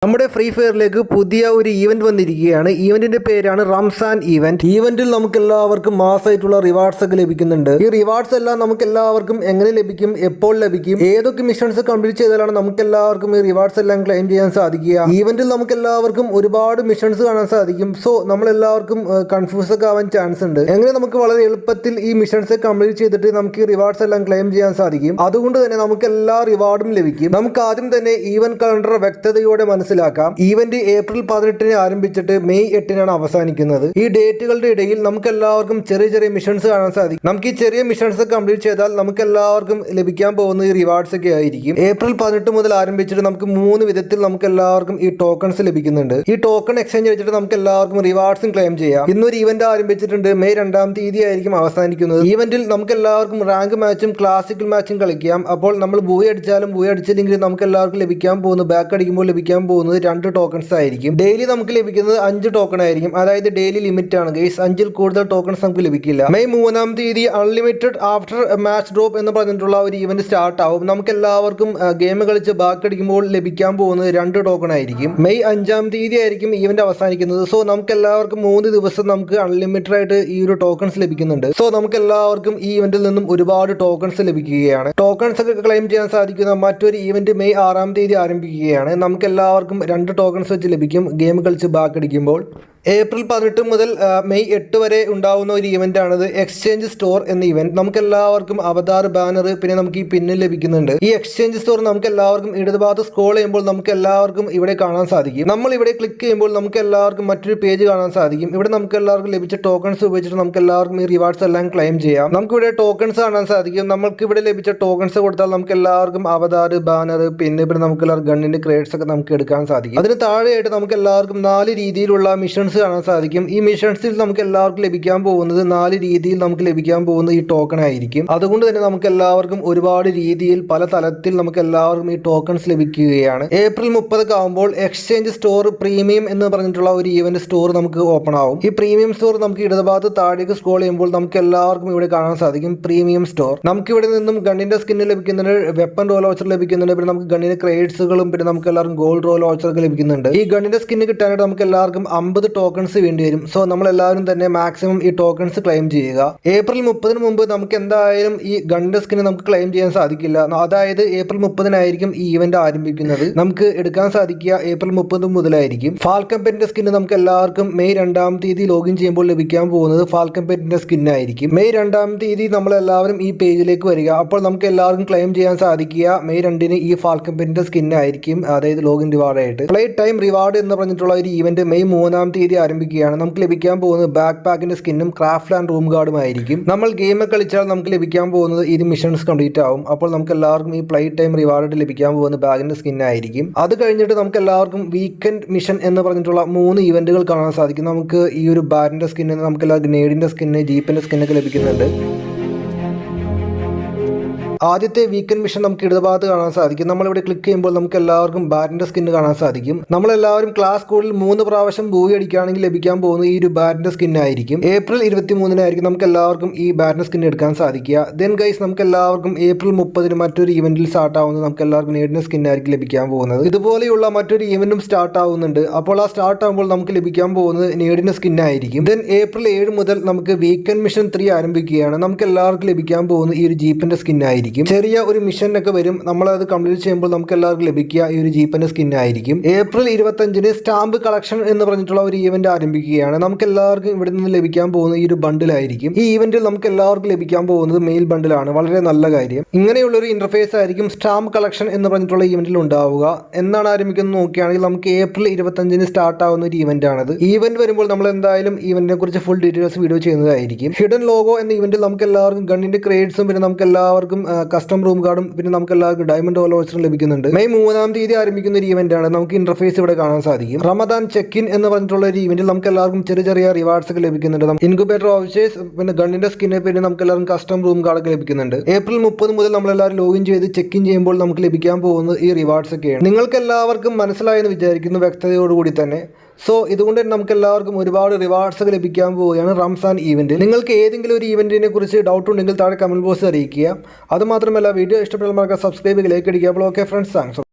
നമ്മുടെ ഫ്രീ ഫയറിലേക്ക് പുതിയ ഒരു ഈവന്റ് വന്നിരിക്കുകയാണ്. ഈവന്റിന്റെ പേരാണ് റംസാൻ ഈവന്റ്. ഈവന്റിൽ നമുക്ക് എല്ലാവർക്കും മാസമായിട്ടുള്ള റിവാർഡ്സ് ഒക്കെ ലഭിക്കുന്നുണ്ട്. ഈ റിവാർഡ്സ് എല്ലാം നമുക്ക് എല്ലാവർക്കും എങ്ങനെ ലഭിക്കും, എപ്പോൾ ലഭിക്കും, ഏതൊക്കെ മിഷൻസ് കംപ്ലീറ്റ് ചെയ്താലാണ് നമുക്ക് എല്ലാവർക്കും ഈ റിവാർഡ്സ് എല്ലാം ക്ലെയിം ചെയ്യാൻ സാധിക്കുക. ഈവന്റിൽ നമുക്ക് എല്ലാവർക്കും ഒരുപാട് മിഷൻസ് കാണാൻ സാധിക്കും. സോ നമ്മൾ എല്ലാവർക്കും കൺഫ്യൂസ് ഒക്കെ ആവാൻ ചാൻസ് ഉണ്ട്. എങ്ങനെ നമുക്ക് വളരെ എളുപ്പത്തിൽ ഈ മിഷൻസ് കംപ്ലീറ്റ് ചെയ്തിട്ട് നമുക്ക് ഈ റിവാർഡ്സ് എല്ലാം ക്ലെയിം ചെയ്യാൻ സാധിക്കും. അതുകൊണ്ട് തന്നെ നമുക്ക് എല്ലാ റിവാർഡും ലഭിക്കും. നമുക്ക് ആദ്യം തന്നെ ഈവന്റ് കലണ്ടർ വ്യക്തതയോടെ മനസ്സിലാക്കാം. ഈവന്റ് ഏപ്രിൽ 18 ആരംഭിച്ചിട്ട് മെയ് 8 അവസാനിക്കുന്നത്. ഈ ഡേറ്റുകളുടെ ഇടയിൽ നമുക്ക് എല്ലാവർക്കും ചെറിയ ചെറിയ മിഷൻസ് കാണാൻ സാധിക്കും. നമുക്ക് ഈ ചെറിയ മിഷൻസ് കംപ്ലീറ്റ് ചെയ്താൽ നമുക്ക് എല്ലാവർക്കും ലഭിക്കാൻ പോകുന്ന ഈ റിവാർഡ്സ് ഒക്കെ ആയിരിക്കും. ഏപ്രിൽ 18 മുതൽ ആരംഭിച്ചിട്ട് നമുക്ക് 3 വിധത്തിൽ നമുക്ക് എല്ലാവർക്കും ഈ ടോക്കൺസ് ലഭിക്കുന്നുണ്ട്. ഈ ടോക്കൺ എക്സ്ചേഞ്ച് വെച്ചിട്ട് നമുക്ക് എല്ലാവർക്കും റിവാർഡ്സും ക്ലെയിം ചെയ്യാം. ഇന്നൊരു ഈവന്റ് ആരംഭിച്ചിട്ടുണ്ട്. മെയ് 2 ആയിരിക്കും അവസാനിക്കുന്നത്. ഈവന്റിൽ നമുക്ക് എല്ലാവർക്കും റാങ്ക് മാച്ചും ക്ലാസിക്കൽ മാച്ചും കളിക്കാം. അപ്പോൾ നമ്മൾ ബൂയി അടിച്ചാലും ബൂയി അടിച്ചില്ലെങ്കിലും നമുക്ക് എല്ലാവർക്കും ലഭിക്കാൻ പോകുന്നത്, ബാക്ക് അടിക്കുമ്പോൾ ലഭിക്കാൻ പോകുന്നത് 2 ടോക്കൺസ് ആയിരിക്കും. ഡെയിലി നമുക്ക് ലഭിക്കുന്നത് 5 ടോക്കൺ ആയിരിക്കും. അതായത് ഡെയിലി ലിമിറ്റ് ആണ് ഗൈസ്. 5ൽ കൂടുതൽ ടോക്കൺസ് നമുക്ക് ലഭിക്കില്ല. May 3 unlimited after match drop എന്ന് പറഞ്ഞിട്ടുള്ള ഒരു ഈവന്റ് സ്റ്റാർട്ട് ആവും. നമുക്ക് എല്ലാവർക്കും ഗെയിം കളിച്ച് ബാക്ക് അടിക്കുമ്പോൾ ലഭിക്കാൻ പോകുന്നത് 2 ടോക്കൺ ആയിരിക്കും. മെയ് 5 ആയിരിക്കും ഈവന്റ് അവസാനിക്കുന്നത്. സോ നമുക്ക് എല്ലാവർക്കും 3 ദിവസം നമുക്ക് അൺലിമിറ്റഡ് ആയിട്ട് ഈ ഒരു ടോക്കൺസ് ലഭിക്കുന്നുണ്ട്. സോ നമുക്ക് എല്ലാവർക്കും ഈ ഈവന്റിൽ നിന്നും ഒരുപാട് ടോക്കൺസ് ലഭിക്കുകയാണ്. ടോക്കൺസ് ഒക്കെ ക്ലെയിം ചെയ്യാൻ സാധിക്കുന്ന മറ്റൊരു ഈവന്റ് മെയ് 6 ആരംഭിക്കുകയാണ്. നമുക്ക് എല്ലാവർക്കും 2 ടോക്കൺസ് വെച്ച് ലഭിക്കും ഗെയിം കളിച്ച് ബാക്ക് അടിക്കുമ്പോൾ. ഏപ്രിൽ 18 മുതൽ മെയ് 8 വരെ ഉണ്ടാവുന്ന ഒരു ഈവന്റ് ആണിത്, എക്സ്ചേഞ്ച് സ്റ്റോർ എന്ന ഈവന്റ്. നമുക്ക് എല്ലാവർക്കും അവതാർ, ബാനർ, പിന്നെ നമുക്ക് ഈ പിന്നിൽ ലഭിക്കുന്നുണ്ട്. ഈ എക്സ്ചേഞ്ച് സ്റ്റോർ നമുക്ക് എല്ലാവർക്കും ഇടതുഭാഗത്ത് സ്ക്രോൾ ചെയ്യുമ്പോൾ നമുക്ക് എല്ലാവർക്കും ഇവിടെ കാണാൻ സാധിക്കും. നമ്മൾ ഇവിടെ ക്ലിക്ക് ചെയ്യുമ്പോൾ നമുക്ക് എല്ലാവർക്കും മറ്റൊരു പേജ് കാണാൻ സാധിക്കും. ഇവിടെ നമുക്ക് എല്ലാവർക്കും ലഭിച്ച ടോക്കൺസ് ഉപയോഗിച്ചിട്ട് നമുക്ക് എല്ലാവർക്കും ഈ റിവാർഡ്സ് എല്ലാം ക്ലെയിം ചെയ്യാം. നമുക്ക് ഇവിടെ ടോക്കൺസ് കാണാൻ സാധിക്കും. നമുക്ക് ഇവിടെ ലഭിച്ച ടോക്കൺസ് കൊടുത്താൽ നമുക്ക് എല്ലാവർക്കും അവതാർ, ബാനർ, പിന്നെ ഇവിടെ നമുക്ക് എല്ലാവർക്കും ഗണ്ണിന്റെ ക്രേഡ്സ് ഒക്കെ നമുക്ക് എടുക്കാൻ സാധിക്കും. അതിന് താഴെയായിട്ട് നമുക്ക് എല്ലാവർക്കും 4 രീതിയിലുള്ള മിഷൻസ് കാണാൻ സാധിക്കും. ഈ മിഷൻസിൽ നമുക്ക് എല്ലാവർക്കും ലഭിക്കാൻ പോകുന്നത് 4 രീതിയിൽ നമുക്ക് ലഭിക്കാൻ പോകുന്നത് ഈ ടോക്കൺ ആയിരിക്കും. അതുകൊണ്ട് തന്നെ നമുക്ക് എല്ലാവർക്കും ഒരുപാട് രീതിയിൽ പല തലത്തിൽ നമുക്ക് എല്ലാവർക്കും ഈ ടോക്കൺസ് ലഭിക്കുകയാണ്. ഏപ്രിൽ 30 ആകുമ്പോൾ എക്സ്ചേഞ്ച് സ്റ്റോർ പ്രീമിയം എന്ന് പറഞ്ഞിട്ടുള്ള ഒരു ഈവന്റ് സ്റ്റോർ നമുക്ക് ഓപ്പൺ ആവും. ഈ പ്രീമിയം സ്റ്റോർ നമുക്ക് ഇടതുഭാഗത്ത് താഴേക്ക് സ്ക്രോൾ ചെയ്യുമ്പോൾ നമുക്ക് എല്ലാവർക്കും ഇവിടെ കാണാൻ സാധിക്കും പ്രീമിയം സ്റ്റോർ. നമുക്ക് ഇവിടെ നിന്നും ഗണ്ണിന്റെ സ്കിന്ന് ലഭിക്കുന്നുണ്ട്, വെപ്പൺ റോൾ വൗച്ചർ ലഭിക്കുന്നുണ്ട്, പിന്നെ നമുക്ക് ഗണ്ണിന്റെ ക്രേഡ്സുകളും, പിന്നെ നമുക്ക് എല്ലാവർക്കും ഗോൾഡ് റോൾ വൗച്ചർ ഒക്കെ ലഭിക്കുന്നുണ്ട്. ഈ ഗണ്ണിന്റെ സ്കിന്ന് കിട്ടാനായിട്ട് നമുക്ക് എല്ലാവർക്കും 50 ടോക്കൺസ് വേണ്ടി വരും. സോ നമ്മൾ എല്ലാവരും തന്നെ മാക്സിമം ഈ ടോക്കൺസ് ക്ലെയിം ചെയ്യുക. ഏപ്രിൽ 30 മുമ്പ് നമുക്ക് എന്തായാലും ഈ ഗണ്ണിന്റെ സ്കിന്ന് നമുക്ക് ക്ലെയിം ചെയ്യാൻ സാധിക്കില്ല. അതായത് ഏപ്രിൽ 30 ഈ ഈവന്റ് ആരംഭിക്കുന്നത്. നമുക്ക് എടുക്കാൻ സാധിക്കുക ഏപ്രിൽ 30 മുതലായിരിക്കും. ഫാൽക്കൺ പെറ്റിന്റെ സ്കിന്ന് നമുക്ക് എല്ലാവർക്കും മെയ് 2 ലോഗിൻ ചെയ്യുമ്പോൾ ലഭിക്കാൻ പോകുന്നത് ഫാൽക്കൺ പെറ്റിന്റെ സ്കിന്നായിരിക്കും. മെയ് 2 നമ്മൾ എല്ലാവരും ഈ പേജിലേക്ക് വരിക. അപ്പോൾ നമുക്ക് എല്ലാവർക്കും ക്ലെയിം ചെയ്യാൻ സാധിക്കുക മെയ് 2 ഈ ഫാൽക്കൺ പെറ്റിന്റെ സ്കിന്നായിരിക്കും. അതായത് ലോഗിൻ റിവാർഡ് ആയിട്ട് പ്ലേ ടൈം റിവാർഡ് എന്ന് പറഞ്ഞിട്ടുള്ള ഒരു ഈവന്റ് മെയ് 3 ആരംഭിക്കുകയാണ്. നമുക്ക് ലഭിക്കാൻ പോകുന്നത് ബാക്ക് പാക്കിന്റെ സ്കിന്നും ക്രാഫ്റ്റ് ആൻഡ് റൂം ഗാർഡും ആയിരിക്കും. നമ്മൾ ഗെയിം കളിച്ചാൽ നമുക്ക് ലഭിക്കാൻ പോകുന്നത് ഇത് മിഷൻസ് കംപ്ലീറ്റ് ആവും. അപ്പോൾ നമുക്ക് എല്ലാവർക്കും ഈ പ്ലേ ടൈം റിവാർഡ് ലഭിക്കാൻ പോകുന്ന ബാഗിന്റെ സ്കിന്നായിരിക്കും. അത് കഴിഞ്ഞിട്ട് നമുക്ക് എല്ലാവർക്കും വീക്കെൻഡ് മിഷൻ എന്ന് പറഞ്ഞിട്ടുള്ള 3 ഈവന്റുകൾ കാണാൻ സാധിക്കും. നമുക്ക് ഈ ഒരു ബാറ്റിന്റെ സ്കിന്ന്, നമുക്ക് എല്ലാവർക്കും നേഡിന്റെ സ്കിന്ന്, ജീപ്പിന്റെ സ്കിന്നൊക്കെ ലഭിക്കുന്നുണ്ട്. ആദ്യത്തെ വീക്കെൻഡ് മിഷൻ നമുക്ക് ഇടതുഭാഗത്ത് കാണാൻ സാധിക്കും. നമ്മളിവിടെ ക്ലിക്ക് ചെയ്യുമ്പോൾ നമുക്ക് എല്ലാവർക്കും ബാറ്റിന്റെ സ്കിന്ന് കാണാൻ സാധിക്കും. നമ്മളെല്ലാവരും ക്ലാസ് കോഡിൽ 3 പ്രാവശ്യം ബൂയി അടിക്കുകയാണെങ്കിൽ ലഭിക്കാൻ പോകുന്നത് ഈ ഒരു ബാറ്റിന്റെ സ്കിന്നായിരിക്കും. ഏപ്രിൽ 23 നമുക്ക് എല്ലാവർക്കും ഈ ബാറ്റിന്റെ സ്കിൻ എടുക്കാൻ സാധിക്കുക. ദെൻ ഗൈസ് നമുക്ക് എല്ലാവർക്കും ഏപ്രിൽ 30 മറ്റൊരു ഈവന്റിൽ സ്റ്റാർട്ട് ആവുന്നത് നമുക്ക് എല്ലാവർക്കും നേടിന്റെ സ്കിന്നായിരിക്കും ലഭിക്കാൻ പോകുന്നത്. ഇതുപോലെയുള്ള മറ്റൊരു ഈവന്റും സ്റ്റാർട്ട് ആവുന്നുണ്ട്. അപ്പോൾ ആ സ്റ്റാർട്ട് ആകുമ്പോൾ നമുക്ക് ലഭിക്കാൻ പോകുന്നത് നേടിന്റെ സ്കിന്നായിരിക്കും. ദെൻ ഏപ്രിൽ 7 മുതൽ നമുക്ക് വീക്കെൻഡ് മിഷൻ 3 ആരംഭിക്കുകയാണ്. നമുക്ക് എല്ലാവർക്കും ലഭിക്കാൻ പോകുന്നത് ഈ ഒരു ജീപ്പിന്റെ സ്കിന്നായിരിക്കും. ചെറിയ ഒരു മിഷൻ ഒക്കെ വരും. നമ്മളത് കംപ്ലീറ്റ് ചെയ്യുമ്പോൾ നമുക്ക് എല്ലാവർക്കും ലഭിക്കുക ഈ ഒരു ജീപ്പിന്റെ സ്കിൻ ആയിരിക്കും. ഏപ്രിൽ 25 സ്റ്റാമ്പ് കളക്ഷൻ എന്ന് പറഞ്ഞിട്ടുള്ള ഒരു ഈവന്റ് ആരംഭിക്കുകയാണ്. നമുക്ക് എല്ലാവർക്കും ഇവിടെ നിന്ന് ലഭിക്കാൻ പോകുന്നത് ഈ ഒരു ബണ്ടിലായിരിക്കും. ഈ ഈവന്റിൽ നമുക്ക് എല്ലാവർക്കും ലഭിക്കാൻ പോകുന്നത് മെയിൽ ബണ്ടിലാണ്. വളരെ നല്ല കാര്യം. ഇങ്ങനെയുള്ള ഒരു ഇന്റർഫേസ് ആയിരിക്കും സ്റ്റാമ്പ് കളക്ഷൻ എന്ന് പറഞ്ഞിട്ടുള്ള ഈവന്റിൽ ഉണ്ടാവുക. എന്നാണ് ആരംഭിക്കുന്നത് നോക്കുകയാണെങ്കിൽ നമുക്ക് ഏപ്രിൽ 25 സ്റ്റാർട്ട് ആവുന്ന ഒരു ഈവന്റ് ആണത്. ഈവന്റ് വരുമ്പോൾ നമ്മൾ എന്തായാലും ഈവന്റിനെ കുറിച്ച് ഫുൾ ഡീറ്റെയിൽസ് വീഡിയോ ചെയ്യുന്നതായിരിക്കും. ഹിഡൻ ലോഗോ എന്ന ഈവന്റിൽ നമുക്ക് എല്ലാവർക്കും ഗണ്ണിന്റെ ക്രേഡ്സും, പിന്നെ നമുക്ക് എല്ലാവർക്കും കസ്റ്റം റൂം കാർഡും, പിന്നെ നമുക്ക് എല്ലാവർക്കും ഡയമണ്ട് റോൾ വൗച്ചറും ലഭിക്കുന്നുണ്ട്. മെയ് 3 ആരംഭിക്കുന്ന ഒരു ഈവന്റ് ആണ്. നമുക്ക് ഇന്റർഫേസ് ഇവിടെ കാണാൻ സാധിക്കും. റമദാൻ ചെക്ക് ഇൻ എന്ന് പറഞ്ഞിട്ടുള്ള ഒരു ഈവന്റിൽ നമുക്ക് എല്ലാവർക്കും ചെറിയ ചെറിയ റിവാർഡ്സ് ഒക്കെ ലഭിക്കുന്നുണ്ട്. ഇൻക്യുബേറ്റർ വൗച്ചേഴ്സ്, പിന്നെ ഗണ്ണിന്റെ സ്കിന്ന്, പിന്നെ നമുക്ക് എല്ലാവർക്കും കസ്റ്റം റൂം കാർഡ് ഒക്കെ ലഭിക്കുന്നുണ്ട്. ഏപ്രിൽ 30 മുതൽ നമ്മളെല്ലാവരും ലോഗിൻ ചെയ്ത് ചെക്ക് ഇൻ ചെയ്യുമ്പോൾ നമുക്ക് ലഭിക്കാൻ പോകുന്നത് ഈ റിവാർഡ്സ് ഒക്കെയാണ്. നിങ്ങൾക്ക് എല്ലാവർക്കും മനസ്സിലായെന്ന് വിചാരിക്കുന്നു വ്യക്തതയോടുകൂടി തന്നെ. സോ ഇതുകൊണ്ട് തന്നെ നമുക്ക് എല്ലാവർക്കും ഒരുപാട് റിവാർഡ്സ് ഒക്കെ ലഭിക്കാൻ പോവുകയാണ് റംസാൻ ഈവന്റ്. നിങ്ങൾക്ക് ഏതെങ്കിലും ഒരു ഈവന്റിനെ കുറിച്ച് ഡൗട്ട് ഉണ്ടെങ്കിൽ താഴെ കമന്റ് ബോക്സിൽ അറിയിക്കുക. അതുമാത്രമല്ല വീഡിയോ ഇഷ്ടപ്പെട്ടാൽ സബ്സ്ക്രൈബ്, ലൈക്ക് അടിക്കുക. അപ്പോൾ ഓക്കെ ഫ്രണ്ട്സ്, താങ്ക്സ്.